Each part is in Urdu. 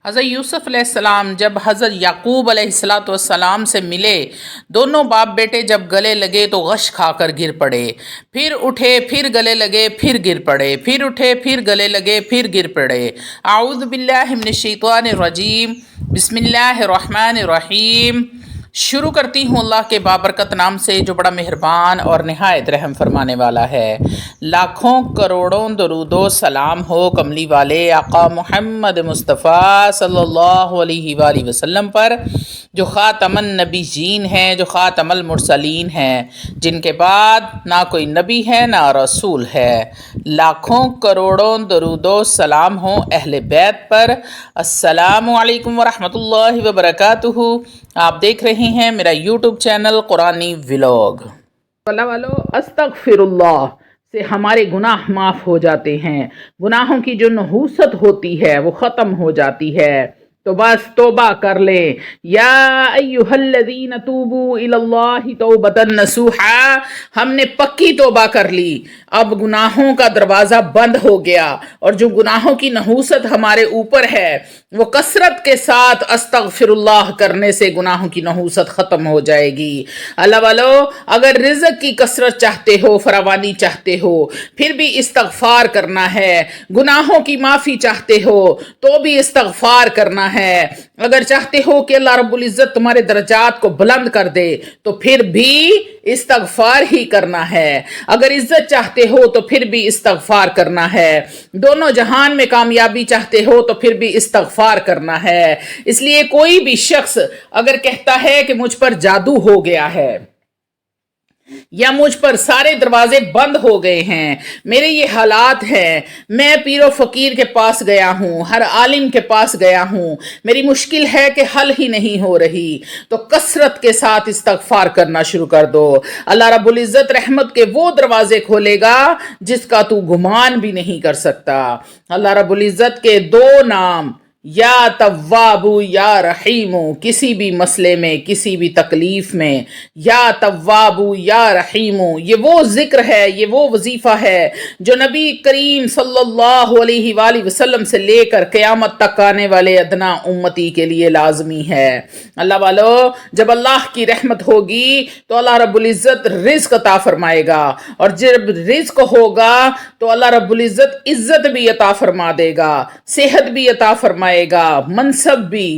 حضرت یوسف علیہ السلام جب حضرت یعقوب علیہ السلام سے ملے، دونوں باپ بیٹے جب گلے لگے تو غش کھا کر گر پڑے، پھر اٹھے پھر گلے لگے پھر گر پڑے، پھر اٹھے پھر گلے لگے پھر گر پڑے۔ اعوذ باللہ من الشیطان الرجیم، بسم اللہ الرحمن الرحیم۔ شروع کرتی ہوں اللہ کے بابرکت نام سے جو بڑا مہربان اور نہایت رحم فرمانے والا ہے۔ لاکھوں کروڑوں درود و سلام ہو کملی والے آقا محمد مصطفیٰ صلی اللہ علیہ وآلہ وسلم پر، جو خاتم النبیین ہیں، جو خاتم المرسلین ہیں، جن کے بعد نہ کوئی نبی ہے نہ رسول ہے۔ لاکھوں کروڑوں درود و سلام ہوں اہل بیت پر۔ السلام علیکم ورحمۃ اللہ وبرکاتہ۔ آپ دیکھ رہے ہیں میرا یوٹیوب چینل قرآنی ولاگ۔ اللہ والو، استغفر اللہ سے ہمارے گناہ معاف ہو جاتے ہیں، گناہوں کی جو نحوست ہوتی ہے وہ ختم ہو جاتی ہے۔ تو بس توبہ کر لیں۔ یا ایہا الذین توبوا الی اللہ توبۃ نصوحا، ہم نے پکی توبہ کر لی، اب گناہوں کا دروازہ بند ہو گیا، اور جو گناہوں کی نحوست ہمارے اوپر ہے وہ کثرت کے ساتھ استغفر اللہ کرنے سے گناہوں کی نحوست ختم ہو جائے گی۔ اللہ والو، اگر رزق کی کثرت چاہتے ہو، فراوانی چاہتے ہو، پھر بھی استغفار کرنا ہے۔ گناہوں کی معافی چاہتے ہو تو بھی استغفار کرنا ہے۔ اگر چاہتے ہو کہ اللہ رب العزت تمہارے درجات کو بلند کر دے تو پھر بھی استغفار ہی کرنا ہے۔ اگر عزت چاہتے ہو تو پھر بھی استغفار کرنا ہے۔ دونوں جہان میں کامیابی چاہتے ہو تو پھر بھی استغفار کرنا ہے۔ اس لیے کوئی بھی شخص اگر کہتا ہے کہ مجھ پر جادو ہو گیا ہے یا مجھ پر سارے دروازے بند ہو گئے ہیں، میرے یہ حالات ہیں، میں پیر و فقیر کے پاس گیا ہوں، ہر عالم کے پاس گیا ہوں، میری مشکل ہے کہ حل ہی نہیں ہو رہی، تو کثرت کے ساتھ استغفار کرنا شروع کر دو۔ اللہ رب العزت رحمت کے وہ دروازے کھولے گا جس کا تو گمان بھی نہیں کر سکتا۔ اللہ رب العزت کے دو نام، یا تواب یا رحیم، کسی بھی مسئلے میں، کسی بھی تکلیف میں، یا تواب یا رحیم، یہ وہ ذکر ہے، یہ وہ وظیفہ ہے جو نبی کریم صلی اللہ علیہ وآلہ وسلم سے لے کر قیامت تک آنے والے ادنا امتی کے لیے لازمی ہے۔ اللہ والو، جب اللہ کی رحمت ہوگی تو اللہ رب العزت رزق عطا فرمائے گا، اور جب رزق ہوگا تو اللہ رب العزت عزت بھی عطا فرما دے گا، صحت بھی عطا فرمائے گا، منصب بھی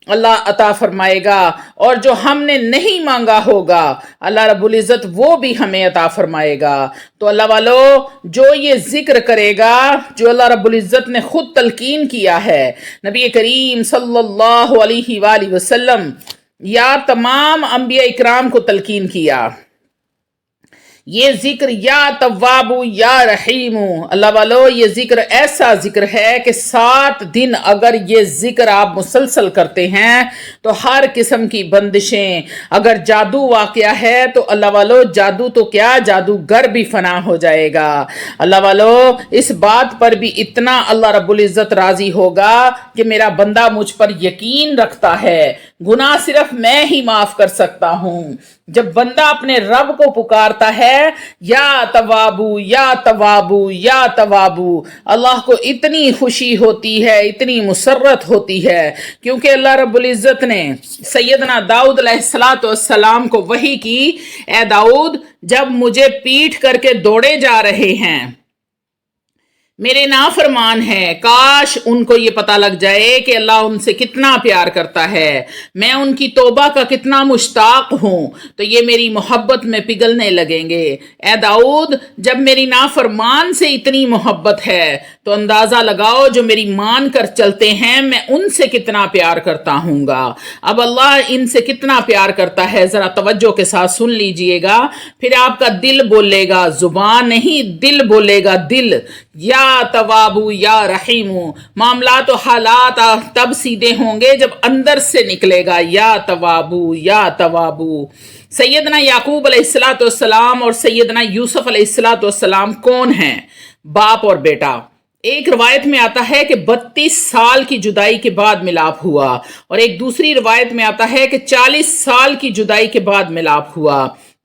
اللہ عطا فرمائے گا، اور جو ہم نے نہیں مانگا ہوگا اللہ رب العزت وہ بھی ہمیں عطا فرمائے گا۔ تو اللہ والو، جو یہ ذکر کرے گا جو اللہ رب العزت نے خود تلقین کیا ہے، نبی کریم صلی اللہ علیہ وآلہ وسلم یا تمام انبیاء اکرام کو تلقین کیا، یہ ذکر یا تواب یا رحیم، اللہ والو، یہ ذکر ایسا ذکر ہے کہ 7 دن اگر یہ ذکر آپ مسلسل کرتے ہیں تو ہر قسم کی بندشیں، اگر جادو واقعہ ہے تو اللہ والو جادو تو کیا، جادوگر بھی فنا ہو جائے گا۔ اللہ والو، اس بات پر بھی اتنا اللہ رب العزت راضی ہوگا کہ میرا بندہ مجھ پر یقین رکھتا ہے، گناہ صرف میں ہی معاف کر سکتا ہوں۔ جب بندہ اپنے رب کو پکارتا ہے یا توابو یا توابو یا توابو، اللہ کو اتنی خوشی ہوتی ہے، اتنی مسرت ہوتی ہے، کیونکہ اللہ رب العزت نے سیدنا داؤد علیہ السلام کو وحی کی، اے داؤد، جب مجھے پیٹھ کر کے دوڑے جا رہے ہیں، میرے نافرمان ہیں، کاش ان کو یہ پتہ لگ جائے کہ اللہ ان سے کتنا پیار کرتا ہے، میں ان کی توبہ کا کتنا مشتاق ہوں، تو یہ میری محبت میں پگھلنے لگیں گے۔ اے داؤد، جب میری نافرمان سے اتنی محبت ہے تو اندازہ لگاؤ جو میری مان کر چلتے ہیں میں ان سے کتنا پیار کرتا ہوں گا۔ اب اللہ ان سے کتنا پیار کرتا ہے ذرا توجہ کے ساتھ سن لیجئے گا، پھر آپ کا دل بولے گا، زبان نہیں، دل بولے گا، دل، یا توابو یا رحیم۔ معاملات و حالات تب سیدھے ہوں گے جب اندر سے نکلے گا یا توابو یا توابو۔ سیدنا یعقوب علیہ السلام اور سیدنا یوسف علیہ السلام کون ہیں؟ باپ اور بیٹا۔ ایک روایت میں آتا ہے کہ 32 سال کی جدائی کے بعد ملاپ ہوا، اور ایک دوسری روایت میں آتا ہے کہ 40 سال کی جدائی کے بعد ملاپ ہوا۔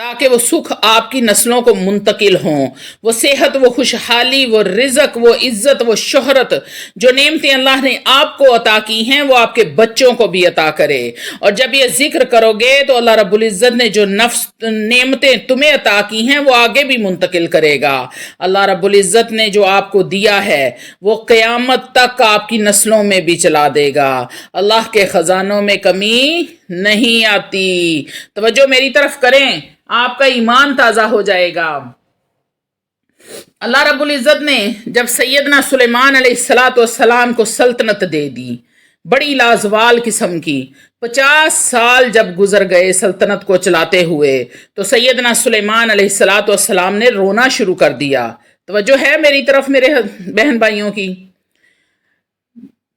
تاکہ وہ سکھ آپ کی نسلوں کو منتقل ہوں، وہ صحت، وہ خوشحالی، وہ رزق، وہ عزت، وہ شہرت، جو نعمتیں اللہ نے آپ کو عطا کی ہیں وہ آپ کے بچوں کو بھی عطا کرے۔ اور جب یہ ذکر کرو گے تو اللہ رب العزت نے جو نعمتیں تمہیں عطا کی ہیں وہ آگے بھی منتقل کرے گا۔ اللہ رب العزت نے جو آپ کو دیا ہے وہ قیامت تک آپ کی نسلوں میں بھی چلا دے گا۔ اللہ کے خزانوں میں کمی نہیں آتی۔ توجہ میری طرف کریں، آپ کا ایمان تازہ ہو جائے گا۔ اللہ رب العزت نے جب سیدنا سلیمان علیہ السلام کو سلطنت دے دی، بڑی لازوال قسم کی، 50 سال جب گزر گئے سلطنت کو چلاتے ہوئے تو سیدنا سلیمان علیہ السلام نے رونا شروع کر دیا۔ توجہ ہے میری طرف میرے بہن بھائیوں کی؟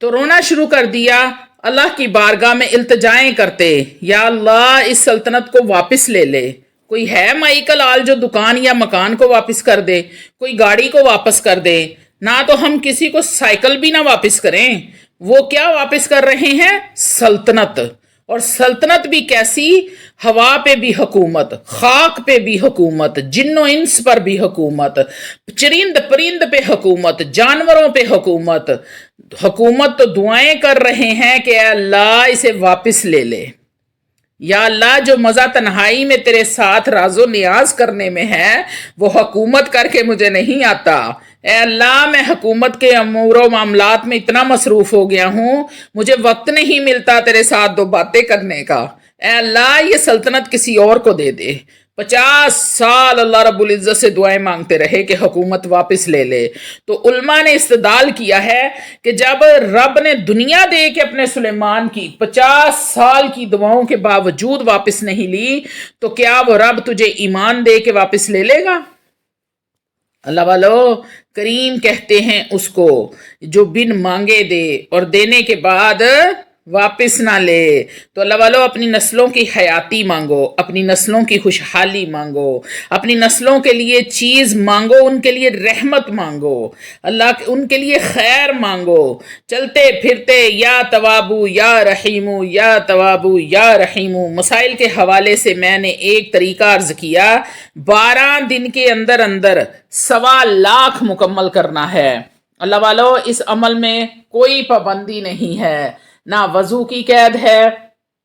تو رونا شروع کر دیا، اللہ کی بارگاہ میں التجائیں کرتے، یا اللہ اس سلطنت کو واپس لے لے۔ کوئی ہے مائیکل آل جو دکان یا مکان کو واپس کر دے، کوئی گاڑی کو واپس کر دے؟ نہ تو ہم کسی کو سائیکل بھی نہ واپس کریں، وہ کیا واپس کر رہے ہیں؟ سلطنت۔ اور سلطنت بھی کیسی؟ ہوا پہ بھی حکومت، خاک پہ بھی حکومت، جن و انس پر بھی حکومت، چرند پرند پہ حکومت، جانوروں پہ حکومت۔ حکومت تو دعائیں کر رہے ہیں کہ اے اللہ اسے واپس لے لے۔ یا اللہ جو مزہ تنہائی میں تیرے ساتھ راز و نیاز کرنے میں ہے وہ حکومت کر کے مجھے نہیں آتا۔ اے اللہ میں حکومت کے امور و معاملات میں اتنا مصروف ہو گیا ہوں، مجھے وقت نہیں ملتا تیرے ساتھ دو باتیں کرنے کا۔ اے اللہ یہ سلطنت کسی اور کو دے دے۔ 50 سال اللہ رب العزت سے دعائیں مانگتے رہے کہ حکومت واپس لے لے۔ تو علماء نے استدلال کیا ہے کہ جب رب نے دنیا دے کے اپنے سلیمان کی 50 سال کی دعاؤں کے باوجود واپس نہیں لی تو کیا وہ رب تجھے ایمان دے کے واپس لے لے گا؟ اللہ والو، کریم کہتے ہیں اس کو جو بن مانگے دے اور دینے کے بعد واپس نہ لے۔ تو اللہ والو اپنی نسلوں کی حیاتی مانگو، اپنی نسلوں کی خوشحالی مانگو، اپنی نسلوں کے لیے چیز مانگو، ان کے لیے رحمت مانگو، اللہ ان کے لیے خیر مانگو۔ چلتے پھرتے یا توابو یا رحیمو، یا توابو یا رحیمو مسائل کے حوالے سے میں نے ایک طریقہ عرض کیا، 12 دن کے اندر اندر 1.25 لاکھ مکمل کرنا ہے۔ اللہ والو اس عمل میں کوئی پابندی نہیں ہے، نہ وضو کی قید ہے،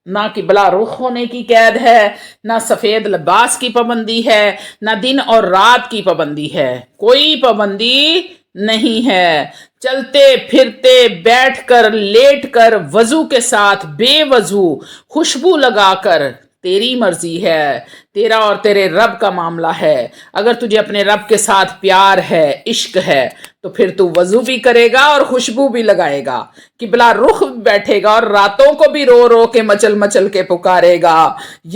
نہ قبلہ رخ ہونے کی قید ہے، نہ سفید لباس کی پابندی ہے، نہ دن اور رات کی پابندی ہے، کوئی پابندی نہیں ہے۔ چلتے پھرتے، بیٹھ کر، لیٹ کر، وضو کے ساتھ، بے وضو، خوشبو لگا کر، تیری مرضی ہے، تیرا اور تیرے رب کا معاملہ ہے۔ اگر تجھے اپنے رب کے ساتھ پیار ہے، عشق ہے تو پھر تو وضو بھی کرے گا اور خوشبو بھی لگائے گا، قبلہ رخ بیٹھے گا اور راتوں کو بھی رو رو کے مچل مچل کے پکارے گا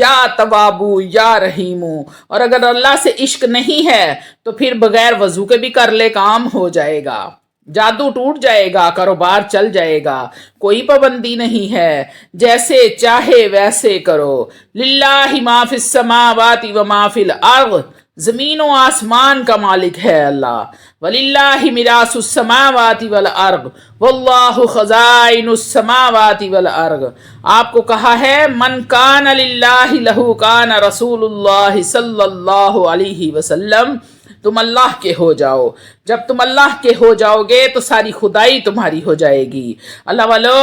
یا توابو یا رحیمو۔ اور اگر اللہ سے عشق نہیں ہے تو پھر بغیر وضو کے بھی کر لے، کام ہو جائے گا، جادو ٹوٹ جائے گا، کاروبار چل جائے گا، کوئی پابندی نہیں ہے، جیسے چاہے ویسے کرو۔ للہ ما فی السماوات و ما فی الارض، زمین و آسمان کا مالک ہے اللہ۔ وَلِلَّهِ مِرَاثُ السَّمَاوَاتِ وَالْأَرْضِ وَاللَّهُ خَزَائِنُ السَّمَاوَاتِ وَالْأَرْضِ۔ آپ کو کہا ہے من کان للہ لہ کان رسول اللہ صلی اللہ علیہ وسلم، تم اللہ کے ہو جاؤ۔ جب تم اللہ کے ہو جاؤ گے تو ساری خدائی تمہاری ہو جائے گی۔ اللہ والو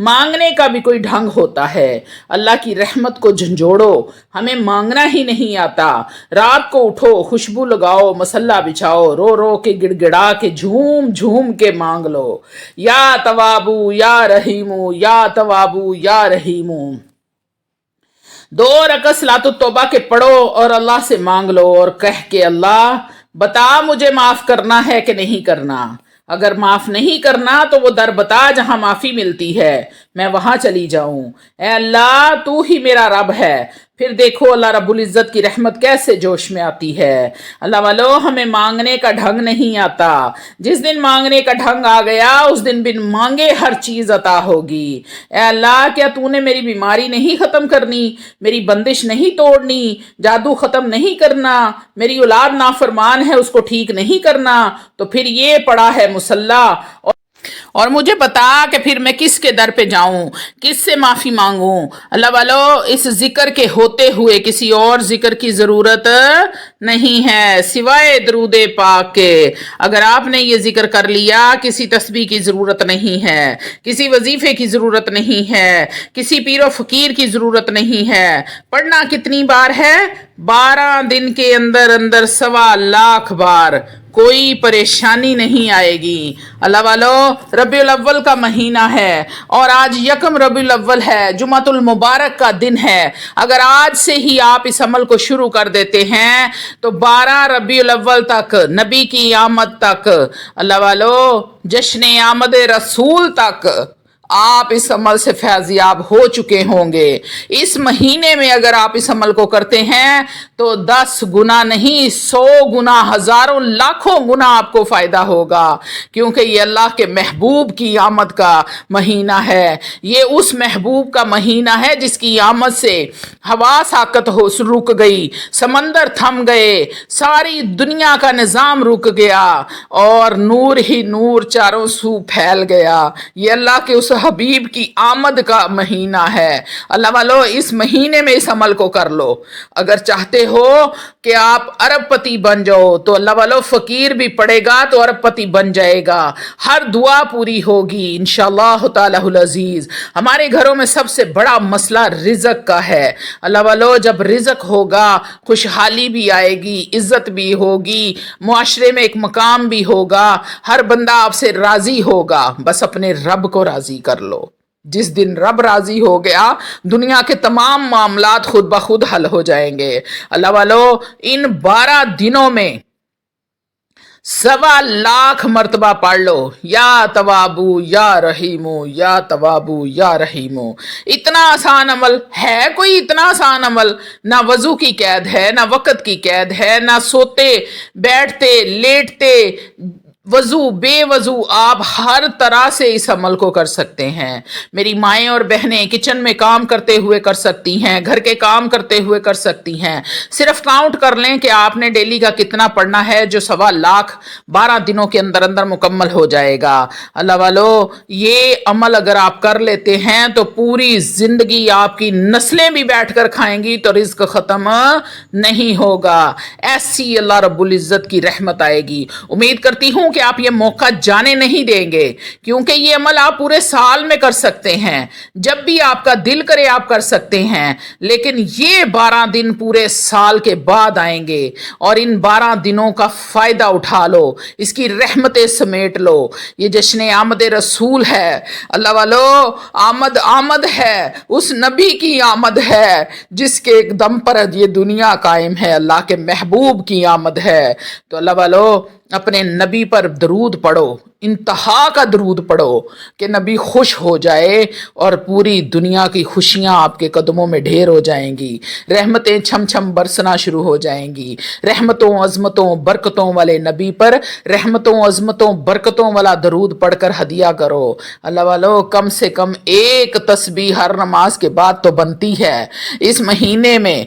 مانگنے کا بھی کوئی ڈھنگ ہوتا ہے، اللہ کی رحمت کو جھنجھوڑو، ہمیں مانگنا ہی نہیں آتا۔ رات کو اٹھو، خوشبو لگاؤ، مسلح بچھاؤ، رو رو کے، گڑ گڑا کے، جھوم جھوم کے مانگ لو، یا توابو یا رحیمو، یا توابو یا رحیمو۔ 2 رکعت صلاۃ التوبہ کے پڑھو اور اللہ سے مانگ لو اور کہہ کے اللہ بتا مجھے معاف کرنا ہے کہ نہیں کرنا۔ اگر معاف نہیں کرنا تو وہ در بتا جہاں معافی ملتی ہے، میں وہاں چلی جاؤں۔ اے اللہ تو ہی میرا رب ہے۔ پھر دیکھو اللہ رب العزت کی رحمت کیسے جوش میں آتی ہے۔ اللہ والو ہمیں مانگنے کا ڈھنگ نہیں آتا، جس دن مانگنے کا ڈھنگ آ گیا اس دن بن مانگے ہر چیز عطا ہوگی۔ اے اللہ کیا تو نے میری بیماری نہیں ختم کرنی، میری بندش نہیں توڑنی، جادو ختم نہیں کرنا، میری اولاد نافرمان ہے اس کو ٹھیک نہیں کرنا، تو پھر یہ پڑا ہے مسلح اور مجھے بتا کہ پھر میں کس کے در پہ جاؤں, کس سے معافی مانگوں. اللہ والو, اس ذکر کے ہوتے ہوئے کسی اور ذکر کی ضرورت نہیں ہے سوائے درود پاک کے. اگر آپ نے یہ ذکر کر لیا, کسی تسبیح کی ضرورت نہیں ہے, کسی وظیفے کی ضرورت نہیں ہے, کسی پیر و فقیر کی ضرورت نہیں ہے. پڑھنا کتنی بار ہے؟ 12 دن کے اندر اندر 1.25 لاکھ بار. کوئی پریشانی نہیں آئے گی. اللہ والو, ربیع الاول کا مہینہ ہے اور آج 1 ربیع الاول ہے, جمعۃ المبارک کا دن ہے. اگر آج سے ہی آپ اس عمل کو شروع کر دیتے ہیں تو 12 ربیع الاول تک, نبی کی آمد تک, اللہ والو جشن آمد رسول تک آپ اس عمل سے فیضیاب ہو چکے ہوں گے. اس مہینے میں اگر آپ اس عمل کو کرتے ہیں تو 10 گنا نہیں 100 گنا, ہزاروں لاکھوں گنا آپ کو فائدہ ہوگا, کیونکہ یہ اللہ کے محبوب کی آمد کا مہینہ ہے. یہ اس محبوب کا مہینہ ہے جس کی آمد سے ہوا ساکت ہو رک گئی, سمندر تھم گئے, ساری دنیا کا نظام رک گیا اور نور ہی نور چاروں سو پھیل گیا. یہ اللہ کے اس حبیب کی آمد کا مہینہ ہے. اللہ والو, اس مہینے میں اس عمل کو کر لو. اگر چاہتے ہو کہ آپ ارب پتی بن جاؤ تو اللہ والو فقیر بھی پڑے گا تو ارب پتی بن جائے گا, ہر دعا پوری ہوگی انشاءاللہ تعالی العزیز. ہمارے گھروں میں سب سے بڑا مسئلہ رزق کا ہے. اللہ والو, جب رزق ہوگا خوشحالی بھی آئے گی, عزت بھی ہوگی, معاشرے میں ایک مقام بھی ہوگا, ہر بندہ آپ سے راضی ہوگا. بس اپنے رب کو راضی کر لو. جس دن رب راضی ہو گیا دنیا کے تمام معاملات خود بخود حل ہو جائیں گے. اللہ والو, ان 12 دنوں میں 1.25 لاکھ مرتبہ پڑھ لو یا توابو یا رحیمو, یا توابو یا رحیمو. اتنا آسان عمل ہے کوئی؟ اتنا آسان عمل نہ وضو کی قید ہے, نہ وقت کی قید ہے, نہ سوتے بیٹھتے لیٹتے وضو بے وضو آپ ہر طرح سے اس عمل کو کر سکتے ہیں. میری مائیں اور بہنیں کچن میں کام کرتے ہوئے کر سکتی ہیں, گھر کے کام کرتے ہوئے کر سکتی ہیں. صرف کاؤنٹ کر لیں کہ آپ نے ڈیلی کا کتنا پڑھنا ہے, جو 1.25 لاکھ 12 دنوں کے اندر اندر مکمل ہو جائے گا. اللہ والو, یہ عمل اگر آپ کر لیتے ہیں تو پوری زندگی آپ کی نسلیں بھی بیٹھ کر کھائیں گی تو رزق ختم نہیں ہوگا. ایسی اللہ رب العزت کی رحمت آئے گی. امید کرتی ہوں کہ آپ یہ موقع جانے نہیں دیں گے, کیونکہ یہ عمل آپ پورے سال میں کر سکتے ہیں, جب بھی آپ کا دل کرے آپ کر سکتے ہیں, لیکن یہ 12 دن پورے سال کے بعد آئیں گے اور ان 12 دنوں کا فائدہ اٹھا لو, اس کی رحمتیں سمیٹ لو. یہ جشن آمد رسول ہے. اللہ والو, آمد ہے اس نبی کی آمد ہے جس کے ایک دم پر یہ دنیا قائم ہے. اللہ کے محبوب کی آمد ہے. تو اللہ والو, اپنے نبی پر درود پڑھو, انتہا کا درود پڑھو کہ نبی خوش ہو جائے اور پوری دنیا کی خوشیاں آپ کے قدموں میں ڈھیر ہو جائیں گی. رحمتیں چھم چھم برسنا شروع ہو جائیں گی. رحمتوں عظمتوں برکتوں والے نبی پر رحمتوں عظمتوں برکتوں والا درود پڑھ کر ہدیہ کرو. اللہ والو, کم سے کم 1 تسبیح ہر نماز کے بعد تو بنتی ہے. اس مہینے میں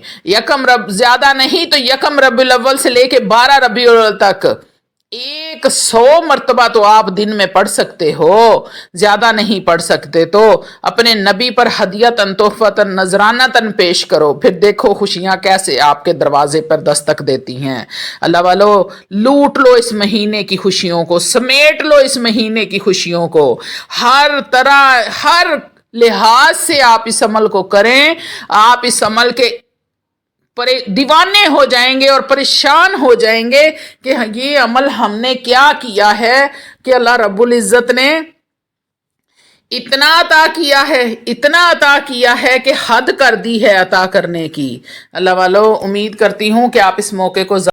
زیادہ نہیں تو 1 ربیع الاول سے لے کے 12 ربیع الاول تک 100 مرتبہ تو آپ دن میں پڑھ سکتے ہو. زیادہ نہیں پڑھ سکتے تو اپنے نبی پر ہدیتاً تحفتاً نذرانتاً پیش کرو, پھر دیکھو خوشیاں کیسے آپ کے دروازے پر دستک دیتی ہیں. اللہ والو, لوٹ لو اس مہینے کی خوشیوں کو, سمیٹ لو اس مہینے کی خوشیوں کو. ہر طرح ہر لحاظ سے آپ اس عمل کو کریں, آپ اس عمل کے دیوانے ہو جائیں گے اور پریشان ہو جائیں گے کہ یہ عمل ہم نے کیا کیا ہے کہ اللہ رب العزت نے اتنا عطا کیا ہے, اتنا عطا کیا ہے کہ حد کر دی ہے عطا کرنے کی. اللہ والو, امید کرتی ہوں کہ آپ اس موقع کو